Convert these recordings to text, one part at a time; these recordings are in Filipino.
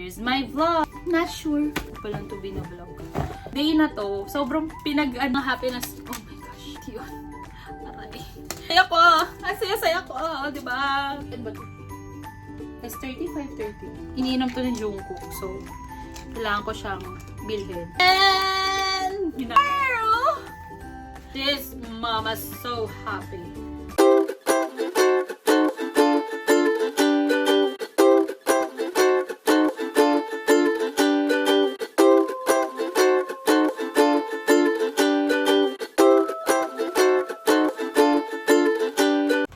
here's my vlog. Not sure pa lang to binavlog. Day na to, sobrang happiness. Oh my gosh, yun. Aray. Saya ko! Ang saya-saya ko! Diba? Ano ba to? It's 35:30. Iniinom to ng Jungkook. So, kailangan ko siyang bilhin. And this mama's so happy.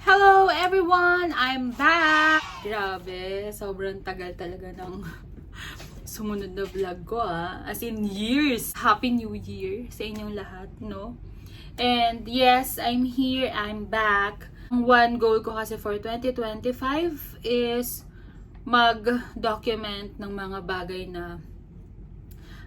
Hello everyone! I'm back! Grabe, sobrang tagal talaga ng sumunod na vlog ko As in years! Happy New Year sa inyong lahat, no? And yes, I'm here, I'm back. One goal ko kasi for 2025 is mag-document ng mga bagay na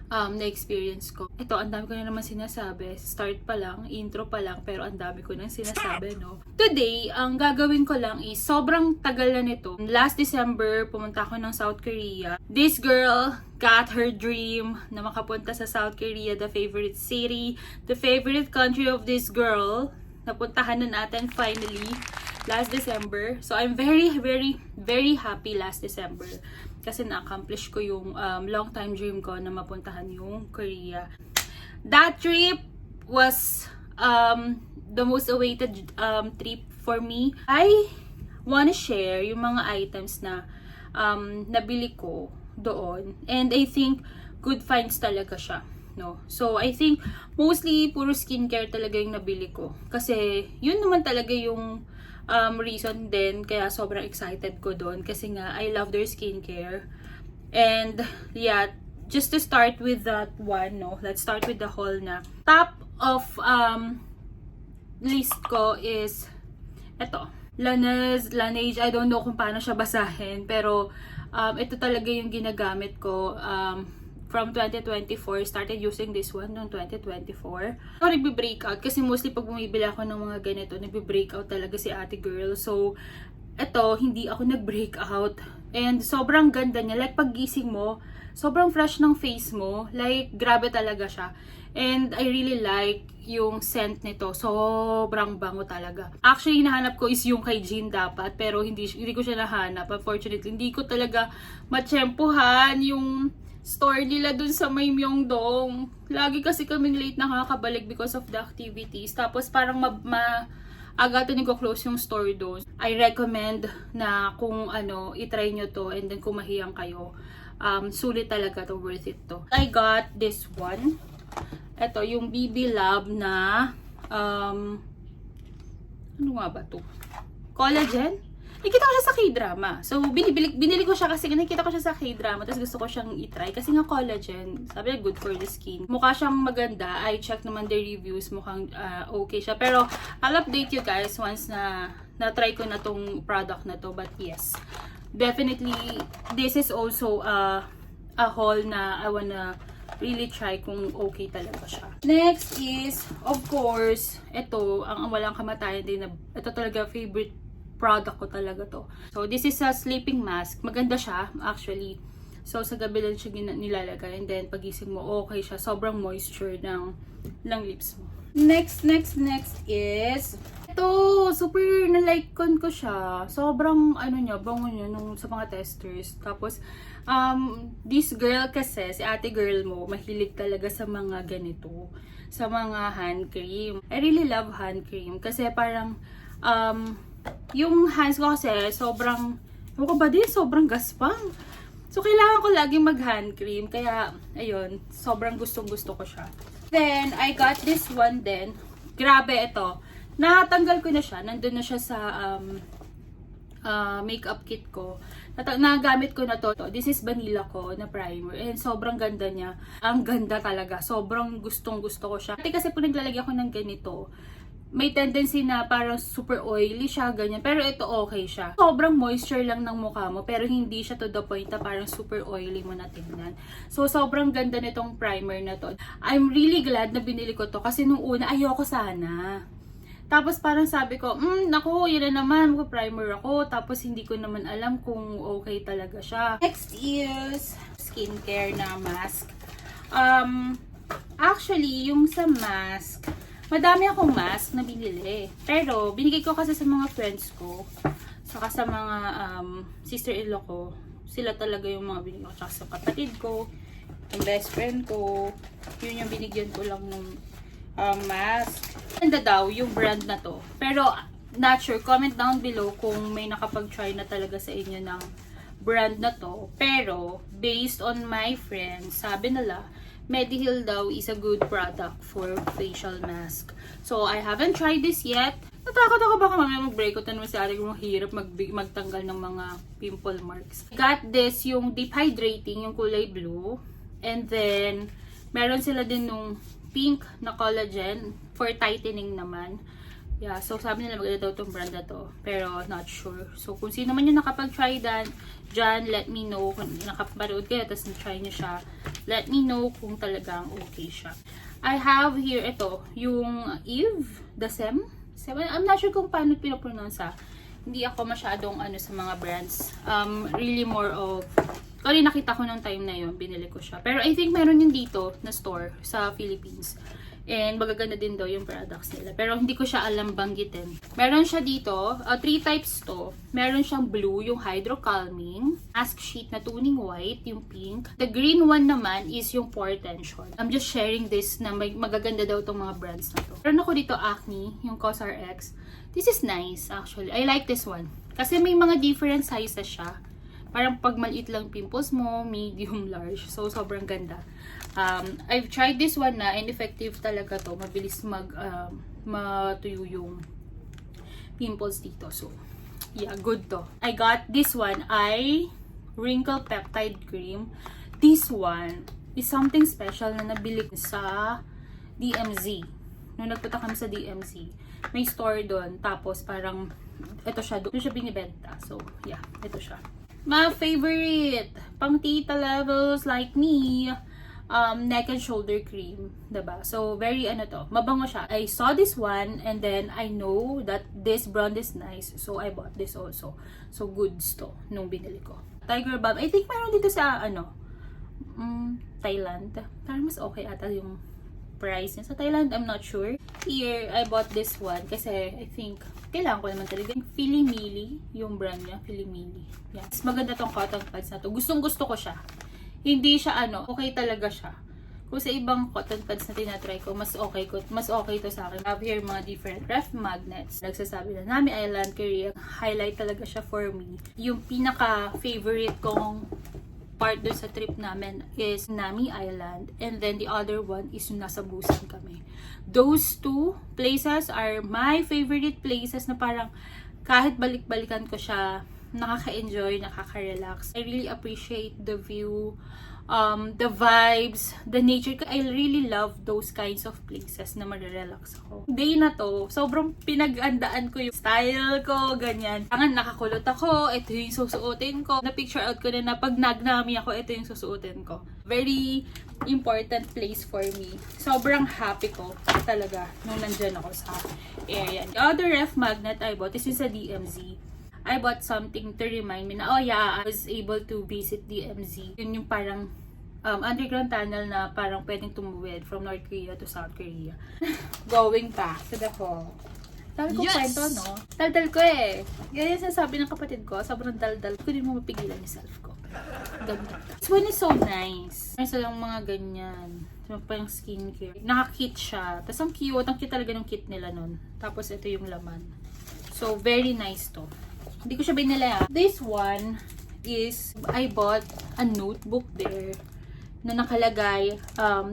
na-experience ko. Ito, ang dami ko na naman sinasabi. Start pa lang, intro pa lang, pero ang dami ko nang sinasabi, no? Today, ang gagawin ko lang is, sobrang tagal na nito. Last December, pumunta ako ng South Korea. This girl got her dream na makapunta sa South Korea, the favorite city, the favorite country of this girl. Napuntahan na natin finally last December. So, I'm very, very, very happy last December. Kasi na-accomplish ko yung long time dream ko na mapuntahan yung Korea. That trip was the most awaited trip for me. I wanna share yung mga items na nabili ko doon. And I think good finds talaga siya. No? So, I think mostly puro skincare talaga yung nabili ko. Kasi yun naman talaga yung reason din kaya sobrang excited ko doon kasi nga I love their skincare. And yeah, just to start with that one, no, let's start with the haul na. Top of list ko is eto, Laneige. I don't know kung paano siya basahin, pero ito talaga yung ginagamit ko from 2024, started using this one noong 2024. Ako nagbe-breakout kasi mostly pag bumibili ako ng mga ganito, nagbe-breakout talaga si ate girl. So, eto, hindi ako nag-breakout. And sobrang ganda niya. Like, pag gising mo, sobrang fresh ng face mo. Like, grabe talaga siya. And I really like yung scent nito. Sobrang bango talaga. Actually, hinahanap ko is yung kay Jean dapat. Pero hindi ko siya nahanap. Unfortunately, hindi ko talaga matsyempohan yung store nila dun sa may Myeongdong. Lagi kasi kaming late nakakabalik because of the activities. Tapos parang agad na nag-close yung store doon. I recommend na kung itry nyo to and then kung mahiyang kayo, sulit talaga to, worth it to. I got this one. Ito, yung BB Lab na ano nga ba to? Collagen? Nakita ko siya sa K-drama. So, binili ko siya kasi nakita ko siya sa K-drama. Tapos gusto ko siyang itry. Kasi nga collagen. Sabi niya, good for the skin. Mukha siyang maganda. I check naman the reviews. Mukhang okay siya. Pero, I'll update you guys once na na-try ko na tong product na to. But yes, definitely, this is also a haul na I wanna really try kung okay talaga siya. Next is, of course, ito, ang walang kamatayan din na, ito talaga favorite product ko talaga to. So, this is a sleeping mask. Maganda siya, actually. So, sa gabi lang siya nilalagay. And then, pagising mo, okay siya. Sobrang moisture ng lips mo. Next is, ito, super na-like ko siya. Sobrang, bango niya sa mga testers. Tapos, this girl kasi, si ate girl mo, mahilig talaga sa mga ganito. Sa mga hand cream. I really love hand cream. Kasi parang, yung hands ko kasi sobrang gaspang. So, kailangan ko laging mag-hand cream. Kaya, ayun, sobrang gustong-gusto ko siya. Then, I got this one din. Grabe ito. Natanggal ko na siya. Nandun na siya sa makeup kit ko. Nagamit ko na to. This is Vanilla ko na primer. And sobrang ganda niya. Ang ganda talaga. Sobrang gustong-gusto ko siya. Kasi pag naglalagay ako ng ganito, may tendency na parang super oily siya, ganyan. Pero ito okay siya. Sobrang moisture lang ng mukha mo, pero hindi siya to the point na parang super oily mo na tingnan. So, sobrang ganda nitong primer na to. I'm really glad na binili ko to kasi nung una, ayoko sana. Tapos parang sabi ko, naku, yun na naman, magpa-primer ako. Tapos hindi ko naman alam kung okay talaga siya. Next is skincare na mask. Actually, yung sa mask, madami akong mask na binili. Pero, binigay ko kasi sa mga friends ko, saka sa mga sister-in-law ko. Sila talaga yung mga binigay ko. Tsaka sa kapatid ko, yung best friend ko. Yun yung binigyan ko lang ng mask. Ganda daw yung brand na to. Pero, not sure. Comment down below kung may nakapag-try na talaga sa inyo ng brand na to. Pero, based on my friends, sabi nila, Mediheal daw is a good product for facial mask. So, I haven't tried this yet. Natakot ako baka mamaya mag-breakout na naman sa ating kung hirap magtanggal ng mga pimple marks. Got this, yung deep hydrating, yung kulay blue. And then, meron sila din nung pink na collagen for tightening naman. Yeah, so sabi nila maganda daw itong brand na to. Pero not sure. So kung sino man yung nakapag-try dyan, let me know. Kung nakapanood kayo, tapos na-try nyo siya, let me know kung talagang okay siya. I have here, ito, yung Eve Dasem. I'm not sure kung paano pinopronounce. Hindi ako masyadong sa mga brands. Really more of kasi nakita ko nung time na yun, binili ko siya. Pero I think meron yun dito na store sa Philippines. And magaganda din daw yung products nila. Pero hindi ko siya alam banggitin. Meron siya dito, 3 types to. Meron siyang blue, yung hydro calming. Mask sheet na tuning white, yung pink. The green one naman is yung pore tension. I'm just sharing this na magaganda daw tong mga brands na to. Meron ako dito Acne, yung COSRX. This is nice actually. I like this one. Kasi may mga different sizes siya. Parang pag maliit lang pimples mo, medium, large. So, sobrang ganda. I've tried this one na, and effective talaga to. Mabilis matuyo yung pimples dito. So, yeah, good to. I got this one, Wrinkle Peptide Cream. This one is something special na nabili ko sa DMZ. Nung nagpunta kami sa DMZ, may store doon. Tapos, parang, ito siya, doon siya binibenta. So, yeah, ito siya. My favorite, pang tita levels like me, neck and shoulder cream, diba? So, very mabango siya. I saw this one, and then I know that this brand is nice, so I bought this also. So, goods to, nung binili ko. Tiger Balm, I think meron dito sa, Thailand. Parang mas okay ata yung price niya. Sa Thailand, I'm not sure. Here, I bought this one kasi I think kailangan ko naman talaga. Filimili, yung brand niya, Filimili. Yes. Maganda tong cotton pads na to. Gustong gusto ko siya. Hindi siya okay talaga siya. Kung sa ibang cotton pads na tinatry ko, mas okay to sa akin. I have here mga different ref magnets. Nagsasabi na Nami Island, Korea. Highlight talaga siya for me. Yung pinaka-favorite kong part doon sa trip namin is Nami Island, and then the other one is yung nasa Busan kami. Those two places are my favorite places na parang kahit balik-balikan ko siya, nakaka-enjoy, nakaka-relax. I really appreciate the view, the vibes, the nature. I really love those kinds of places na marerelax ako. Day na to, sobrang pinag-andaan ko yung style ko, ganyan. Tangan nakakulot ako, ito yung susuotin ko. Na-picture out ko na pag nagnami ako, ito yung susuotin ko. Very important place for me. Sobrang happy ko talaga nung nandyan ako sa area. The other ref magnet I bought is sa DMZ. I bought something to remind me na, oh yeah, I was able to visit DMZ. Yun yung parang underground tunnel na parang pwedeng tumuwid from North Korea to South Korea. Going back to the hall. Dal ko kwento, no? Daldal ko eh. Ganyan sasabi ng kapatid ko, sobrang daldal ko, din mo mapigilan yung self ko. Ganda. This one is so nice. Meron silang mga ganyan. Pa yung skincare. Naka-kit siya. Tapos ang cute talaga ng kit nila nun. Tapos ito yung laman. So, very nice to. Hindi ko siya binili This one is, I bought a notebook there na nakalagay,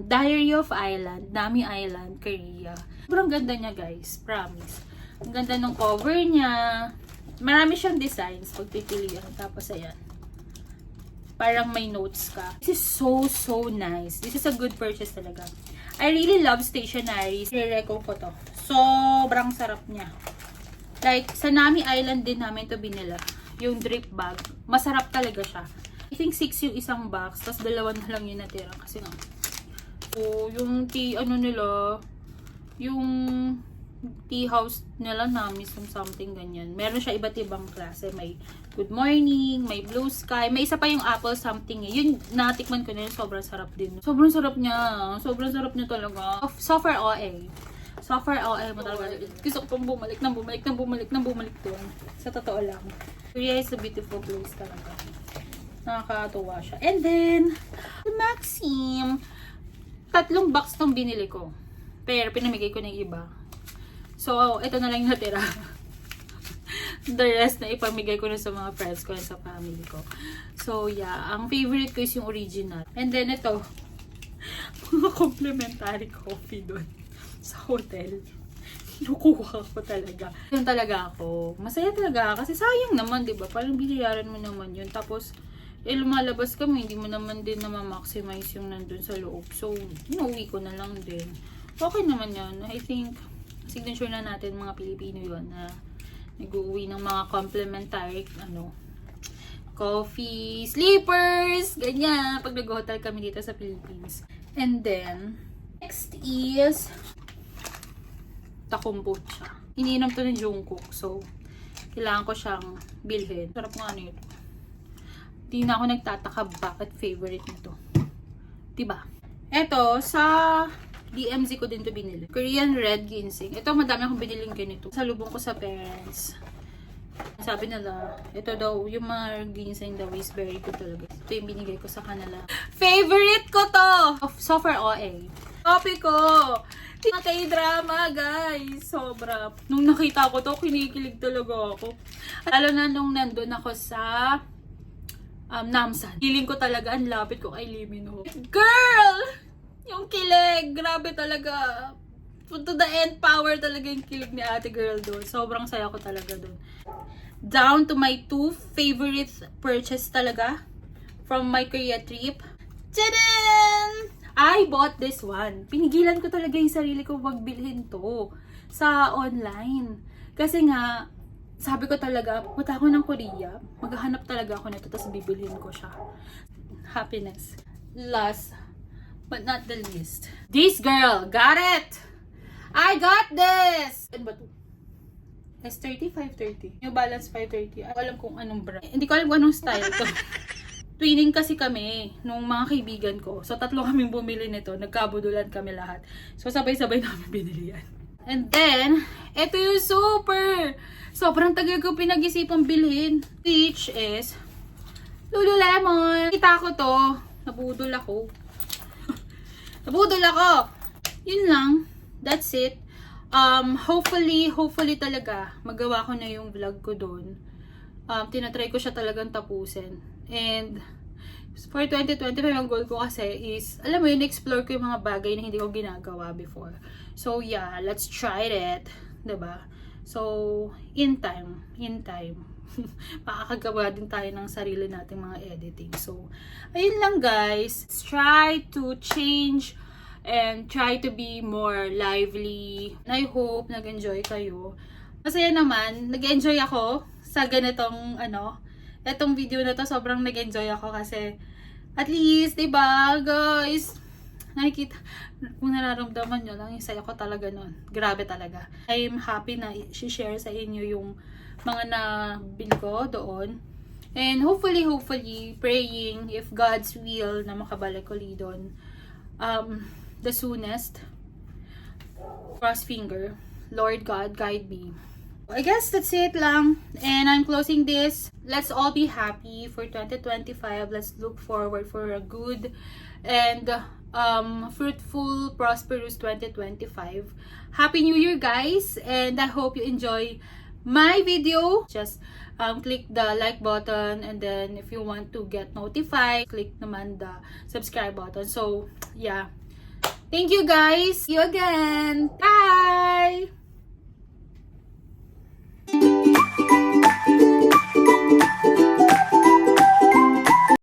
Diary of Island, Nami Island, Korea. Sobrang ganda niya guys, promise. Ang ganda ng cover niya. Marami siyang designs, pagpipilian. Tapos ayan. Parang may notes ka. This is so nice. This is a good purchase talaga. I really love stationery. I-reco ko to. Sobrang sarap niya. Like, sa Nami Island din namin to binila. Yung drip bag. Masarap talaga siya. I think 6 yung isang box. Tapos 2 na lang yung natira. Kasi nga. So, yung nila, yung tea house nila namin, something ganyan. Meron siya iba't ibang klase. May Good Morning, may Blue Sky, may isa pa yung Apple something eh. Yun, natikman ko na yun, sobrang sarap din. Sobrang sarap niya. Sobrang sarap niya talaga. So far, OA. So far, OA mo talaga. Gusto ko pang bumalik doon. Sa totoo lang. Korea is a beautiful place talaga. Nakakatuwa siya. And then, Maxim. 3 box tong binili ko. Pero pinamigay ko na yung iba. So, ito na lang yung natira. The rest na ipamigay ko na sa mga friends ko and sa family ko. So, yeah. Ang favorite ko is yung original. And then, ito. Mga complimentary coffee doon. Sa hotel. Kinukuha ko talaga. Yun talaga ako. Masaya talaga. Kasi sayang naman, diba? Parang biniyaran mo naman yun. Tapos, lumalabas kami. Hindi mo naman din na ma-maximize yung nandun sa loob. So, inuwi ko na lang din. Okay naman yan. I think, signature na natin mga Pilipino yun na nag-uwi ng mga complimentary, coffee, sleepers, ganyan. Pag nag-hotel kami dito sa Philippines. And then, next is kombucha. Iniinom to ng Jungkook. So, kailangan ko siyang bilhin. Sarap nga nito. Di na ako nagtataka bakit favorite nito. Diba? Ito, sa DMZ ko din to binili. Korean Red Ginseng. Ito, madami akong biniling ganito. Salubong ko sa parents. Sabi nila, ito daw, yung mga ginseng daw is very good talaga. Ito yung binigay ko sa kanila. Favorite ko to! So far, OA. Copy ko! Mga K-drama, guys. Sobra. Nung nakita ko to, kinikilig talaga ako. Lalo na nung nandun ako sa Namsan. Feeling ko talaga, ang lapit ko kay Lee Min Ho. Girl! Yung kilig, grabe talaga. To the end, power talaga yung kilig ni ate girl doon. Sobrang saya ko talaga doon. Down to my 2 favorite purchase talaga from my Korea trip. Tadaan! I bought this one. Pinigilan ko talaga yung sarili ko wag bilhin to sa online. Kasi nga, sabi ko talaga, punta ako ng Korea, maghahanap talaga ako nito, tapos bibilhin ko siya. Happiness. Last, but not the least. This girl, got it! I got this! Ano ba to? S30, 530. New Balance 530. Hindi ko alam kung anong brand. Hindi ko alam kung anong style to. Twinning kasi kami nung mga kaibigan ko. So, 3 kaming bumili nito. Nagkabudulan kami lahat. So, sabay-sabay namin binili yan. And then, ito yung sobrang tagal ko pinag-isipang bilhin. Which is Lululemon. Kita ko to. Nabudol ako. Nabudol ako. Yun lang. That's it. Hopefully talaga magawa ko na yung vlog ko doon. Tinatry ko siya talagang tapusin. And for 2025, ang goal ko kasi is, alam mo yun, explore ko yung mga bagay na hindi ko ginagawa before. So yeah, let's try it. Diba? So, in time, makakagawa din tayo ng sarili nating mga editing. So, ayun lang guys. Let's try to change and try to be more lively. I hope nag-enjoy kayo. Masaya naman, nag-enjoy ako sa ganitong etong video na to. Sobrang nag-enjoy ako kasi at least, diba guys, nakikita, kung nararamdaman nyo lang, yung saya ko talaga nun. Grabe talaga. I'm happy na i-share sa inyo yung mga nabili ko doon. And hopefully, praying if God's will na makabalik ulit doon. The soonest. Cross finger. Lord God, guide me. I guess that's it lang. And I'm closing this. Let's all be happy for 2025. Let's look forward for a good and fruitful, prosperous 2025. Happy New Year, guys. And I hope you enjoy my video. Just click the like button, and then if you want to get notified, click naman the subscribe button. So, yeah. Thank you, guys. See you again. Bye!